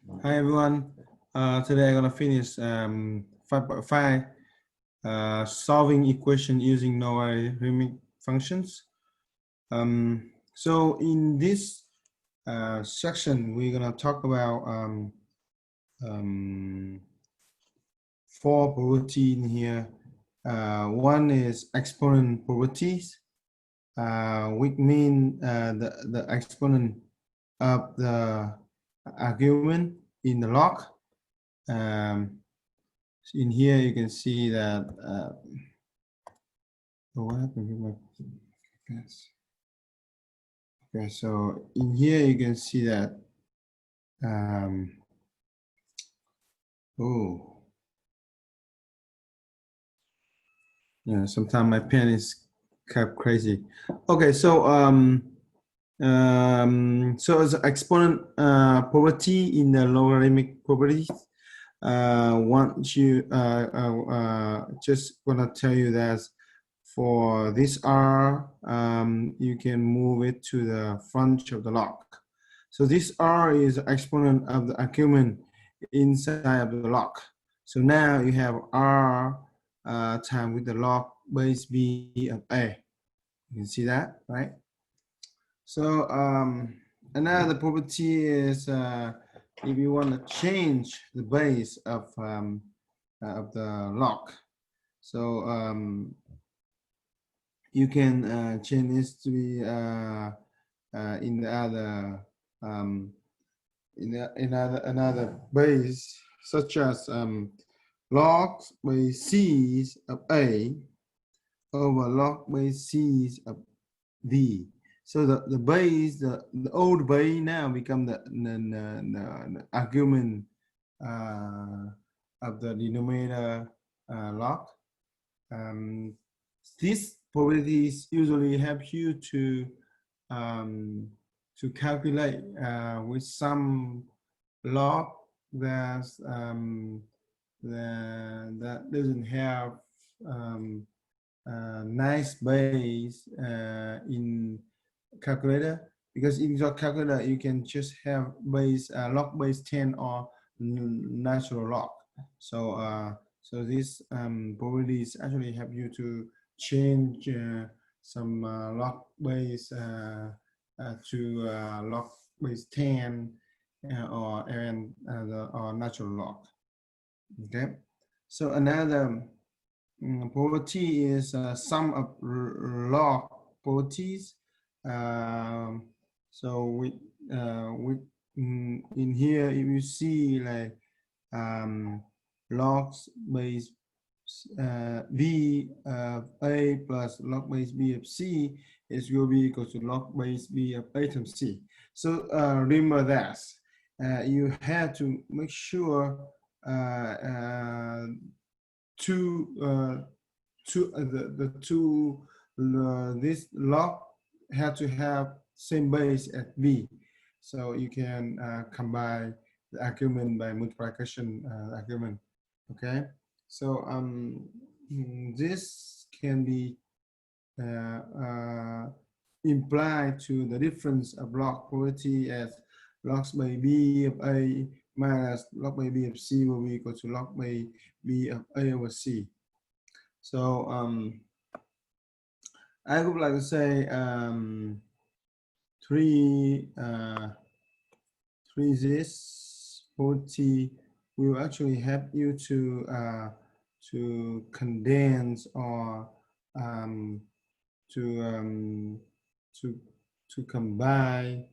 Hi everyone. Today I'm gonna finish 5.5 solving equation using logarithmic functions. So in this section, we're gonna talk about four properties in here. One is exponent properties, which mean the exponent of the argument in the log. In here you can see that what happened with my yes. Okay, so in here you can see that oh yeah, sometimes my pen is kind of crazy. Okay, so so as exponent property in the logarithmic properties, once you just wanna tell you that for this R, you can move it to the front of the log. So this R is the exponent of the argument inside of the log. So now you have R times with the log base B of A. You can see that, right? So another property is if you want to change the base of the log. So you can change this to be in the other another base, such as log base c of a over log base c of b. So the base, the old base now become the argument of the denominator log. These properties usually help you to calculate with some log that that doesn't have nice base in calculator, because in your calculator you can just have base log base 10 or natural log. So so these properties actually help you to change some log base to log base 10 or natural log. Okay, so another property is sum of log properties. So with in here, if you see like logs base b of a plus log base b of c is will be equal to log base b of a times c. So remember that you have to make sure the two this log have to have same base as b, so you can combine the argument by multiplication argument. Okay, so this can be implied to the difference of log property as log by b of a minus log by b of c will be equal to log by b of a over c. So I would like to say this 40 will actually help you to condense or to combine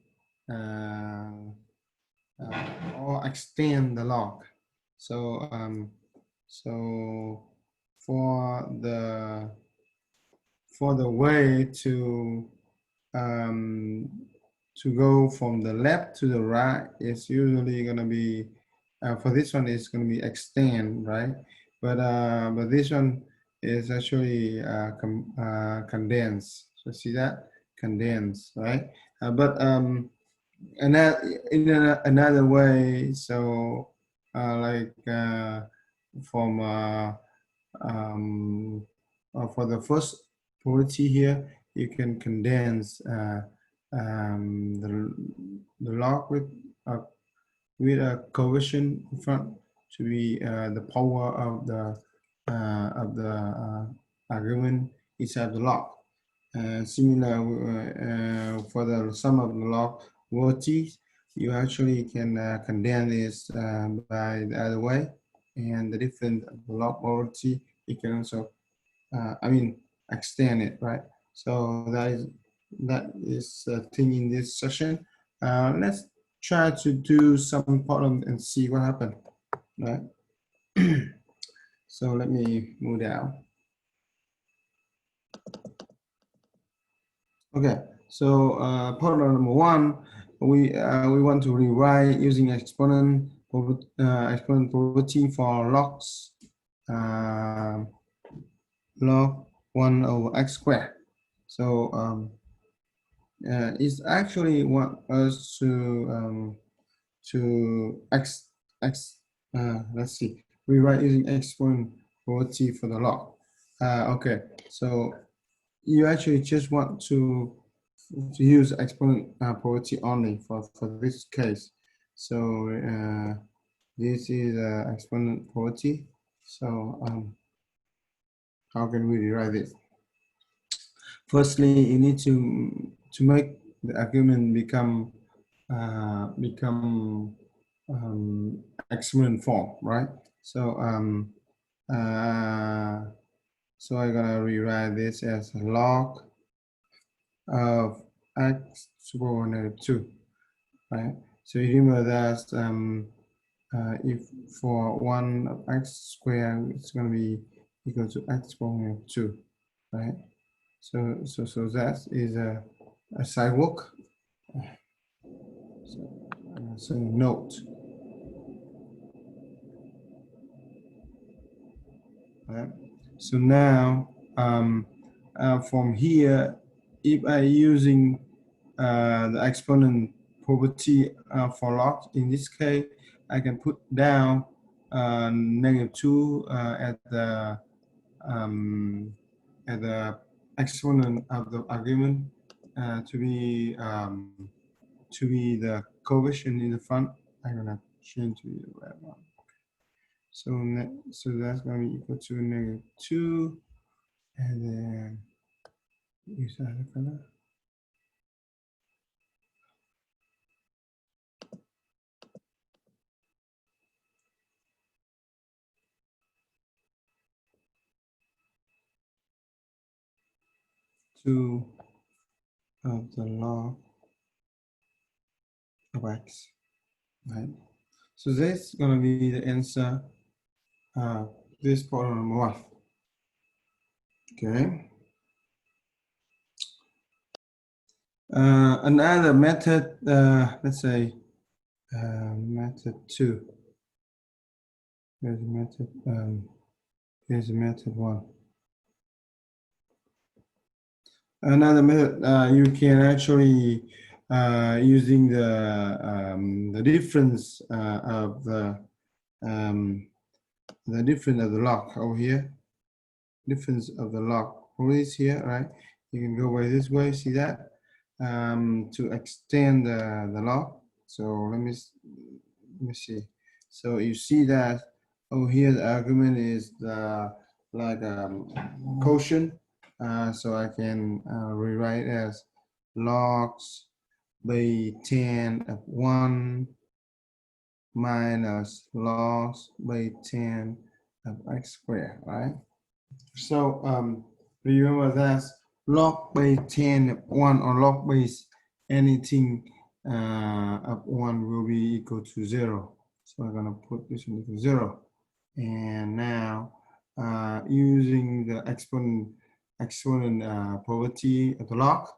or extend the log. So so for the way to go from the left to the right, it's usually going to be for this one it's going to be extend, right? But this one is actually condense. So see that condense, right? But and that in another way, so like from for the first property here, you can condense the log with with a coefficient in front to be the power of the argument inside the log. Similar for the sum of the log vertices, you actually can condense this by the other way, and the difference of the log vertices, you can also, extend it, right? So that is a thing in this session. Let's try to do some problem and see what happened, right? So let me move down. Okay, so problem number one, we want to rewrite using exponent property for logs log 1 over x squared. So it's actually want us to let's see, rewrite using exponent property for the log. Okay, so you actually just want to use exponent property only for this case. So this is exponent property. So how can we rewrite this? Firstly, you need to make the argument become exponent form, right? So so I'm gonna rewrite this as log of x to the power negative 2, right? So you remember that if for 1 of x squared, it's going to be equal to x to the power negative 2, right? So that is a sidewalk. So note. Right? So now from here, if I using the exponent property for log, in this case, I can put down negative 2 at the exponent of the argument to be the coefficient in the front. I'm gonna change to the red one. So that's gonna be equal to negative 2, and then use that color. Two of the log of x, right? So this is gonna be the answer. This problem number 1. Okay. Another method, let's say method 2. Here's method. Here's method 1. Another method, you can actually using the difference of the difference of the log over here. Difference of the log always here, right? You can go by this way, see that? To extend the log. So let me see. So you see that over here the argument is the quotient. So I can rewrite as logs by 10 of 1 minus logs by 10 of x squared, right? So remember that log by 10 of 1 or log base anything of 1 will be equal to 0. So I'm gonna put this into 0. And now using the exponent property of the log,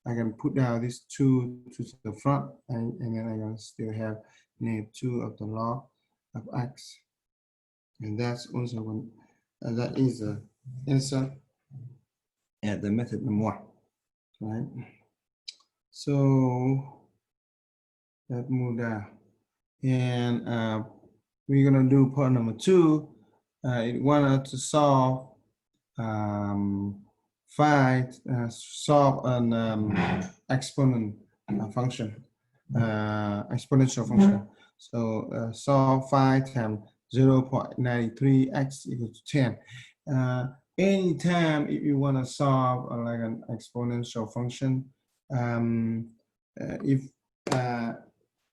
I can put down this 2 to the front, and then I'm gonna still have negative 2 of the log of x. And that's also one, that is the answer at the method number 1, right? So let's move down, and we're gonna do part number 2. It wanted to solve solve an exponent function, exponential function. So solve 5 times 0.93x equals to 10. Anytime if you want to solve like an exponential function, if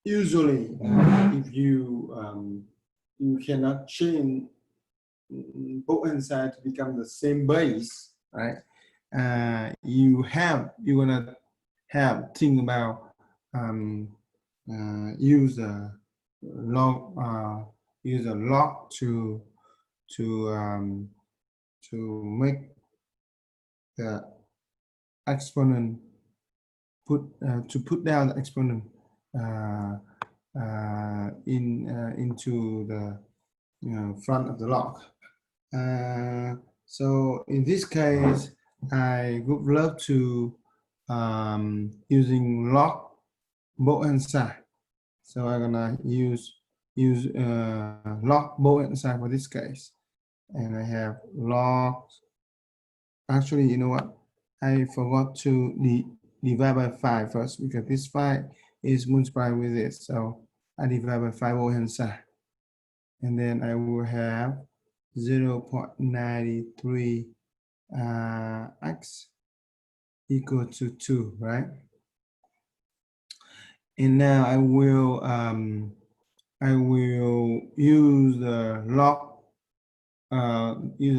usually if you cannot change both sides to become the same base, right? You're gonna have think about use a log to make the exponent put down the exponent into the front of the log. So in this case, I would love to using log both sides. So I'm gonna use log both sides for this case, and I have log. Actually, you know what? I forgot to divide by 5 first because this 5 is multiplied with this. So I divide by 5 both hand side, and then I will have 0.93 x equal to 2, right? And now I will use the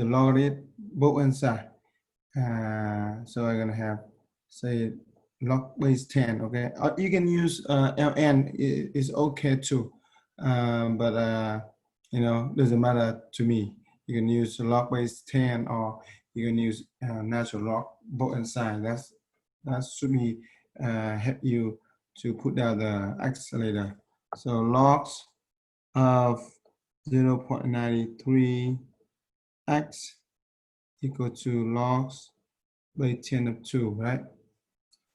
logarithm both sides. So I'm gonna have say log base 10. Okay, you can use ln is okay too, but you know, doesn't matter to me. You can use log base 10 or you can use natural log both sides. That should be help you to put down the accelerator. So logs of 0.93 x equal to logs by 10 of 2, right?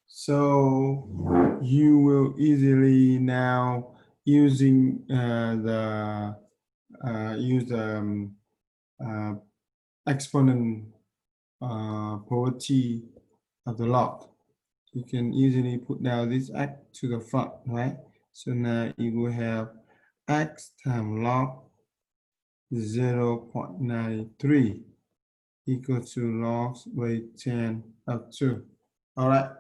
So you will easily now using exponent property of the log. You can easily put down this x to the front, right? So now you will have x times log 0.93 equal to log by 10 of 2. All right.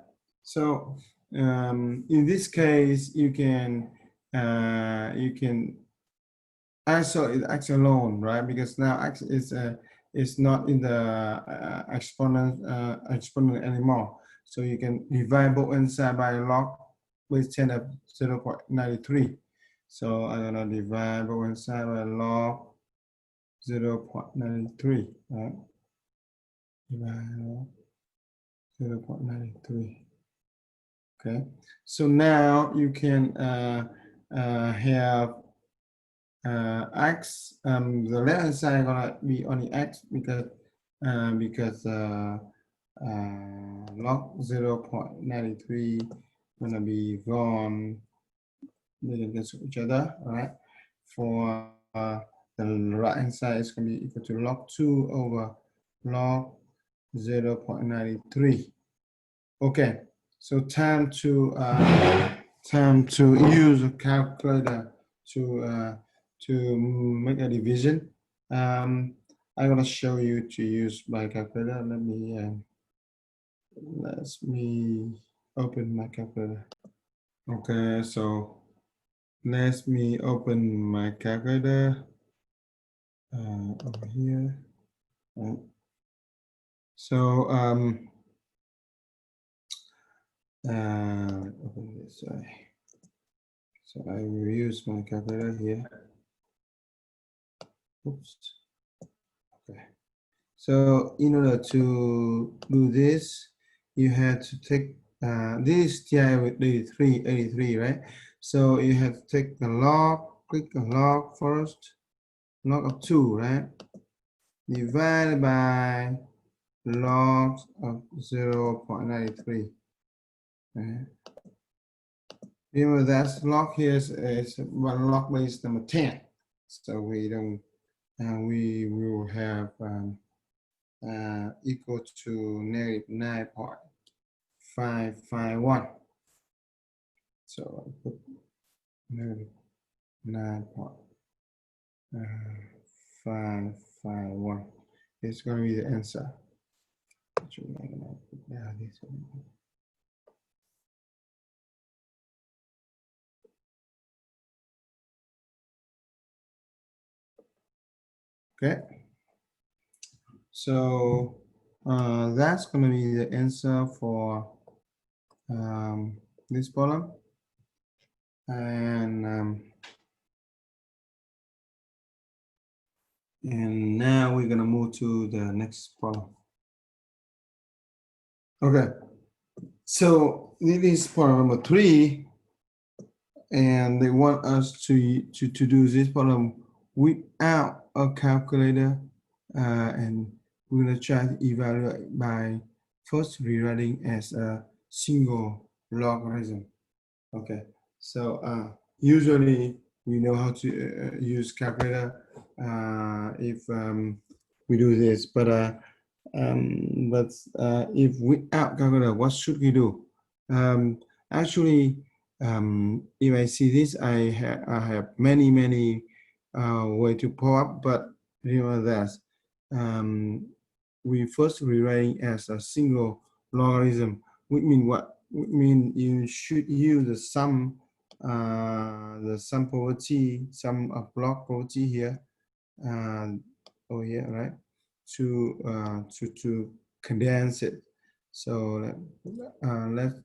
So in this case, you can isolate x alone, right? Because now x is not in the exponent anymore. So you can divide both inside by log with 10 of 0.93. So I'm gonna divide both inside by log 0.93, right? Divide 0.93. Okay, so now you can have x. The left hand side gonna be only x because log 0.93 gonna be gone. They can cancel each other, all right? For the right hand side is gonna be equal to log 2 over log 0.93. Okay, so time to use a calculator to make a division. I'm gonna show you to use my calculator. Let me open my calculator. Okay, so let me open my calculator over here. Right. So open this way. So I will use my calculator here. Oops. Okay. So in order to do this, you have to take this TI with 83, right? So you have to take the log, click the log first, log of 2, right? Divided by log of 0.93. Right? Remember that log here is one log base number 10. So we don't, we will have equal to negative 9.551. So I put negative 9.551. It's going to be the answer. Okay, so that's going to be the answer for this problem. And now we're going to move to the next problem. Okay, so this is problem number 3, and they want us to do this problem without a calculator, and we're going to try to evaluate by first rewriting as a single logarithm. Okay, so usually we know how to use calculator if we do this, but if without calculator, what should we do? Actually, if I see this, I have many way to pull up, but remember that we first rewriting as a single logarithm, which mean what? Which mean you should use the sum property, sum of block property here, over here, right? To condense it. So let's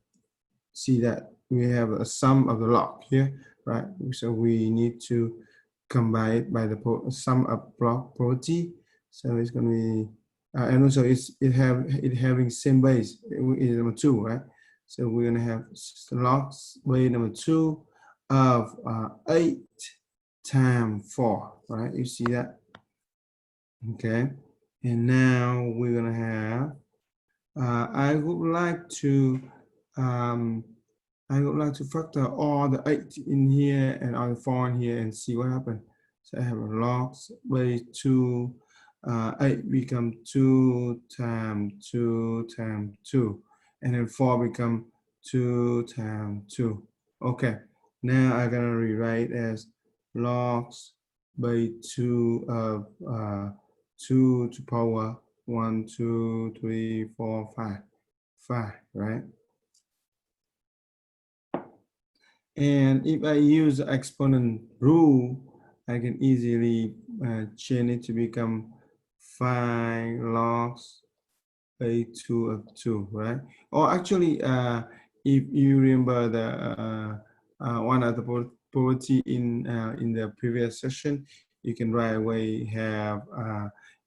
see that we have a sum of the log here, right? So we need to combine it by the sum of block property. So it's going to be, and also it having same base. It is number 2, right? So we're going to have log base number 2 of 8 times 4, right? You see that? Okay, and now we're gonna have. I would like to factor all the 8 in here and all the 4 in here and see what happens. So I have a log base 2, 8 become 2 times 2 times 2, and then 4 become 2 times 2. Okay, now I'm gonna rewrite as logs by 2 of 2 to power 1, 2, 3, 4, 5, right? And if I use the exponent rule, I can easily change it to become 5 logs by 2 of 2, right? Or actually, if you remember the one of the property in the previous session, you can right away have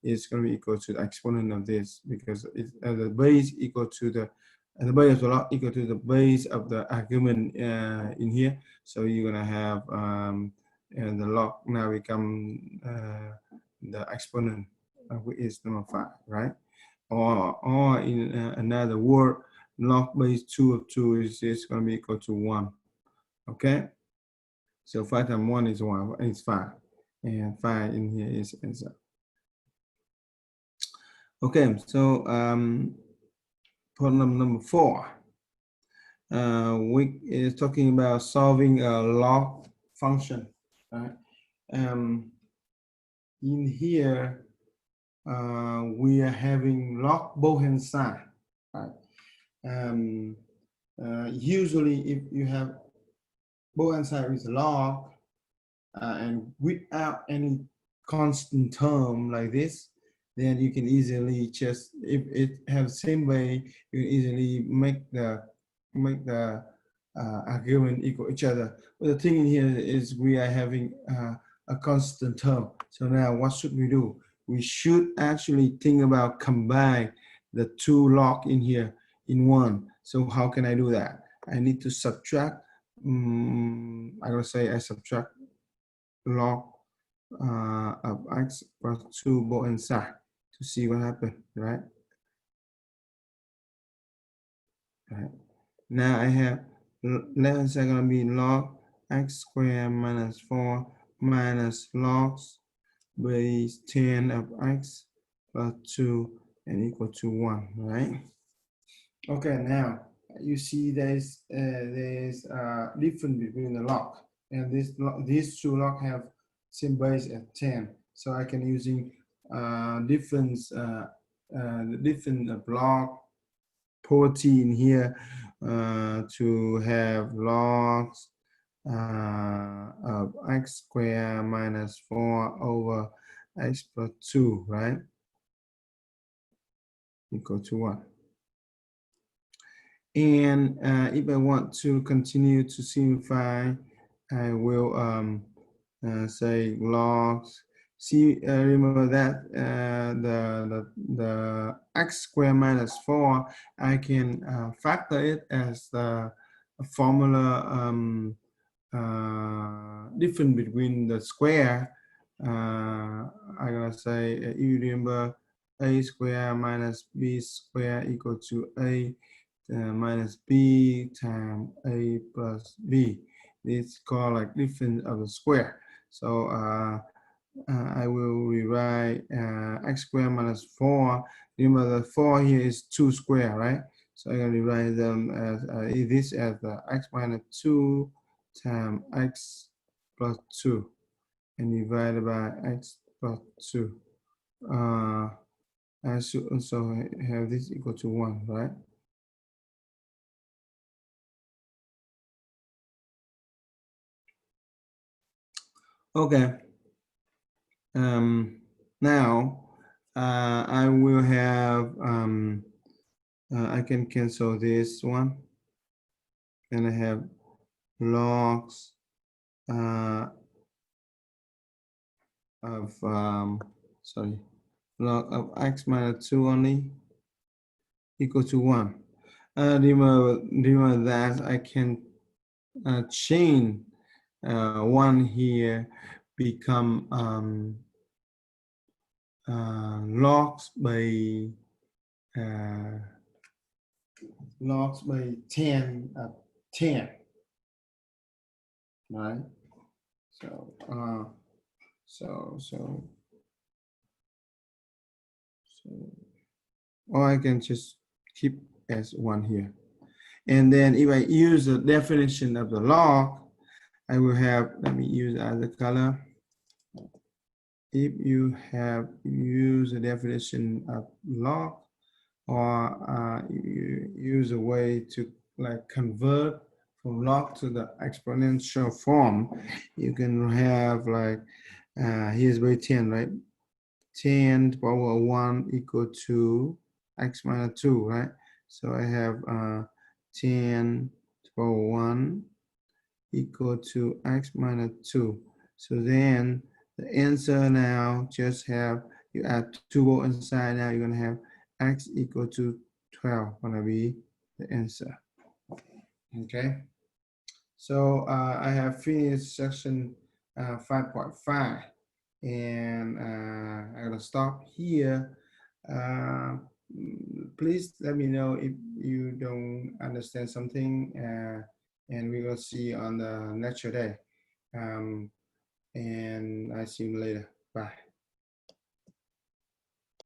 it's going to be equal to the exponent of this, because it's the base equal to the base of the log equal to the base of the argument in here. So you're going to have and the log now become the exponent, which is number 5, right? Or in another word, log base 2 of 2 is going to be equal to 1. Okay, so 5 times 1 is 1, it's 5, and 5 in here is answer. Okay, so problem number 4. We is talking about solving a log function, right? In here, we are having log both hand side, right? Usually, if you have both hand side with log and without any constant term like this, then you can easily just, if it has same way, you can easily make the argument equal each other. But the thing in here is we are having a constant term. So now what should we do? We should actually think about combine the 2 log in here in 1. So how can I do that? I need to subtract. I'm gonna say I subtract log of x plus 2 both inside to see what happens, right? Right. Now I have left hand side gonna be log x squared minus 4 minus log base 10 of x plus 2 and equal to 1, right? Okay, now you see there's difference between the log. and these two log have same base at 10. So I can using different block property in here to have logs of x squared minus 4 over x plus 2, right? Equal to 1. And if I want to continue to simplify, I will say logs. See, remember that the x squared minus 4, I can factor it as the formula difference between the square. I'm gonna say you remember a square minus b square equal to a minus b times a plus b. It's called like difference of the square. So I will rewrite x squared minus 4. Remember the 4 here is 2 square, right? So I'm gonna rewrite them as this as the x minus 2 times x plus 2 and divided by x plus 2. I should also have this equal to 1, right? Okay. Now I will have I can cancel this one, and I have logs of log of x minus 2 only equal to 1. Remember that I can chain 1 here become logs by 10 of 10, right? So or I can just keep as 1 here. And then if I use the definition of the log, I will have, let me use other color. If you have used the definition of log, or you use a way to like convert from log to the exponential form, you can have like, here's by 10, right? 10 to the power 1 equal to x minus 2, right? So I have 10 to the power 1 equal to x minus 2. So then the answer now just have, you add 2 inside, now you're going to have x equal to 12, going to be the answer. Okay. So I have finished section 5.5. And I'm gonna stop here. Please let me know if you don't understand something, and we will see you on the lecture day. And I see you later. Bye.